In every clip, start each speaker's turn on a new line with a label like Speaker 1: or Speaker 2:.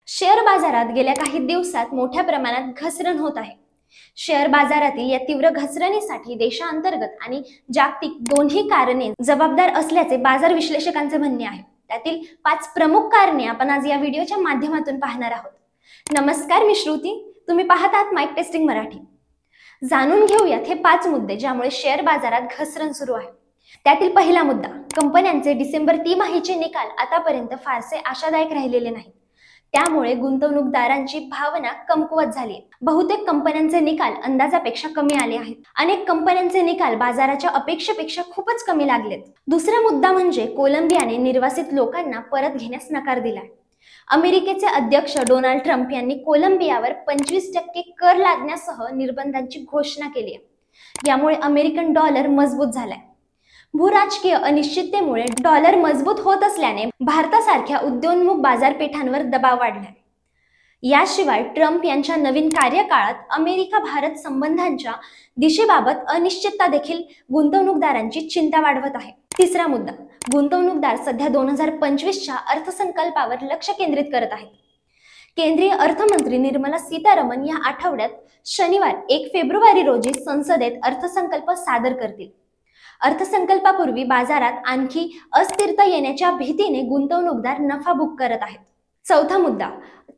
Speaker 1: Share बाजारात गेल्या काही दिवसात मोठ्या प्रमाणात घसरण होत आहे। शेअर बाजारातील या तीव्र घसरणीसाठी देशांतर्गत आणि जागतिक दोन्ही कारणे जबाबदार असल्याचे बाजार विश्लेषकांचे म्हणणे आहे। त्यातील 5 प्रमुख कारणे आपण आज या व्हिडिओच्या माध्यमातून पाहणार आहोत। नमस्कार, मी श्रुती, तुम्ही पाहत आहात माइक टेस्टिंग मराठी। जाणून घेऊयात हे 5 मुद्दे ज्यामुळे शेअर बाजारात घसरण सुरू आहे। त्यातील पहिला मुद्दा, कंपन्यांचे डिसेंबर तिमाहीचे निकाल आतापर्यंत फारसे आशादायक राहिलेले नाहीत। त्यामुळे गुंतवणूकदारांची भावना कमकुवत झाली आहे। बहुतेक कंपन्यांचे निकाल अंदाजापेक्षा कमी आले आहेत। अनेक कंपन्यांचे निकाल बाजाराच्या अपेक्षेपेक्षा खूपच कमी लागलेत। दुसरा मुद्दा म्हणजे कोलंबियाने निर्वासित लोकांना परत घेण्यास नकार दिलाय। अमेरिकेचे अध्यक्ष डोनाल्ड ट्रम्प यांनी कोलंबियावर 25% कर लादण्यासह निर्बंधांची घोषणा केली आहे। यामुळे अमेरिकन डॉलर मजबूत झालाय। भूराजकीय अनिश्चिततेमुळे डॉलर मजबूत होत असल्याने भारतासारख्या उद्योन्मुख बाजारपेठांवर दबाव वाढलाय। याशिवाय ट्रम्प यांच्या नवीन कार्यकाळात अमेरिका भारत संबंधांच्या दिशेबाबत अनिश्चितता देखील गुंतवणूकदारांची चिंता वाढवत आहे। तिसरा मुद्दा, गुंतवणूकदार सध्या 2025च्या अर्थसंकल्पावर लक्ष केंद्रित करत आहेत। केंद्रीय अर्थमंत्री निर्मला सीतारामन या आठवड्यात शनिवार 1 फेब्रुवारी रोजी संसदेत अर्थसंकल्प सादर करतील। अर्थसंकल्पापूर्वी बाजारात आणखी अस्थिरता येण्याच्या भीतीने गुंतवणूकदार नफा बुक करत आहेत। चौथा मुद्दा,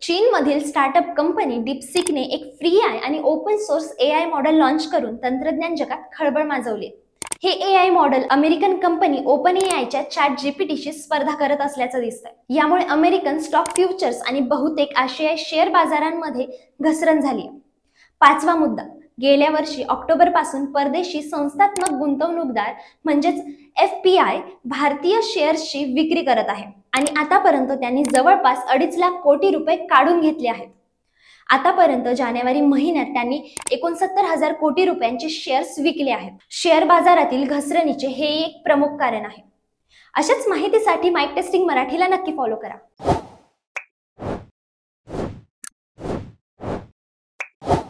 Speaker 1: चीनमधील स्टार्टअप कंपनी डीपसीकने एक फ्री आणि open source AI model launch करून तंत्रज्ञान जगात खळबळ माजवली। हे AI model American company open एआयच्या ChatGPTशी स्पर्धा करत असल्याचं दिसतंय। यामुळे अमेरिकन स्टॉक फ्युचर्स आणि बहुतेक आशियाई शेअर बाजारांमध्ये घसरण झाली। पाचवा मुद्दा, गेल्या वर्षी ऑक्टोबर पासून परदेशी संस्थात्मक गुंतवणूकदार म्हणजेच FPI भारतीय शेअर्सची विक्री करत आहे आणि आतापर्यंत त्यांनी जवळपास 2.5 लाख कोटी रुपये काढून घेतले आहेत। आतापर्यंत जानेवारी महिन्यात त्यांनी 69,000 कोटी रुपयांचे शेअर्स विकले आहेत। शेअर बाजारातील घसरणीचे हे एक प्रमुख कारण आहे। अशाच माहितीसाठी माइक टेस्टिंग मराठीला नक्की फॉलो करा।